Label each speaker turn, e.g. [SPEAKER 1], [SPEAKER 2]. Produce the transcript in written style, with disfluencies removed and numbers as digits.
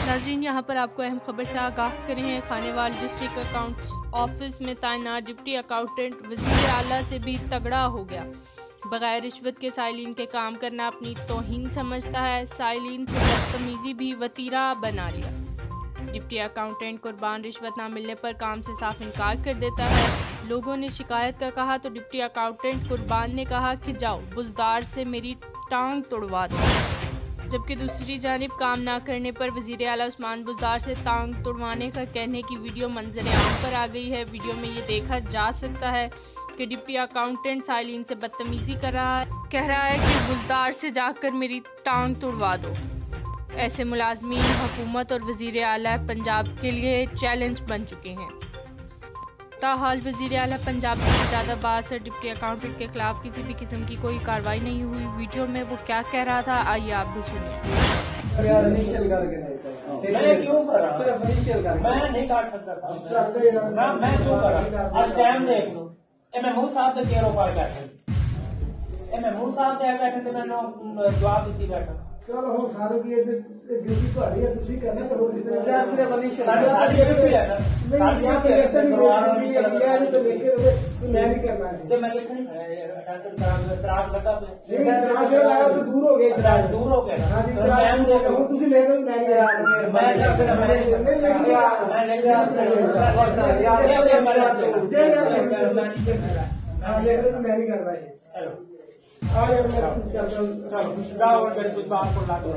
[SPEAKER 1] नाज़रीन, यहाँ पर आपको अहम खबर से आगाह करें हैं। खानेवाल डिस्ट्रिक्ट अकाउंट्स ऑफिस में तैनात डिप्टी अकाउंटेंट वज़ीर आला से भी तगड़ा हो गया। बगैर रिश्वत के साइलिन के काम करना अपनी तौहीन समझता है। साइलिन से बदतमीजी भी वतीरा बना लिया। डिप्टी अकाउंटेंट कुर्बान रिश्वत ना मिलने पर काम से साफ इनकार कर देता है। लोगों ने शिकायत का कहा तो डिप्टी अकाउंटेंट कुर्बान ने कहा कि जाओ बुज़दार से मेरी टांग तोड़वा दो। जबकि दूसरी जानिब काम ना करने पर वज़ीर आला उस्मान बुज़दार से टांग तोड़वाने का कहने की वीडियो मंजर आम पर आ गई है। वीडियो में ये देखा जा सकता है कि डिप्टी अकाउंटेंट साइलिन से बदतमीजी कर रहा है, कह रहा है कि बुज़दार से जाकर मेरी टांग तोड़वा दो। ऐसे मुलाजमीन हुकूमत और वज़ीर आला पंजाब के लिए चैलेंज बन चुके हैं। ताहाल वज़ीर आला पंजाब से ज़्यादा बासर डिप्टी अकाउंटेंट के खिलाफ किसी भी किस्म की कोई कार्रवाई नहीं हुई। वीडियो में वो क्या कह रहा था, आइए आप भी सुनिए।
[SPEAKER 2] मैं क्यों कर रहा? मैं नहीं काट सकता था। मैं क्यों कर रहा? आज टाइम देख लो। महमूद साहब के चेहरों पर बैठे। महमूद साहब के बैठे थे, मैंने जवाब दी बैठा।
[SPEAKER 3] चलो हम सारे की ड्यूटी तो है, तुसी करना करो इस तरह से आपसे बनी
[SPEAKER 2] सारी ड्यूटी है ना,
[SPEAKER 3] नहीं या डायरेक्टर नहीं तो लेके मैं नहीं करना है।
[SPEAKER 2] जब मैं लिख नहीं पाया अटेंशन खराब लगा पे
[SPEAKER 3] नहीं खराब लगा तो दूर हो गया,
[SPEAKER 2] दूर हो गया।
[SPEAKER 3] हां जी, टाइम देखो तुसी ले लो, मैं नहीं यार मैं नहीं कर रहा है।
[SPEAKER 2] हेलो
[SPEAKER 3] आज मैं चलता हूं,
[SPEAKER 2] कुछ बात को ला दो।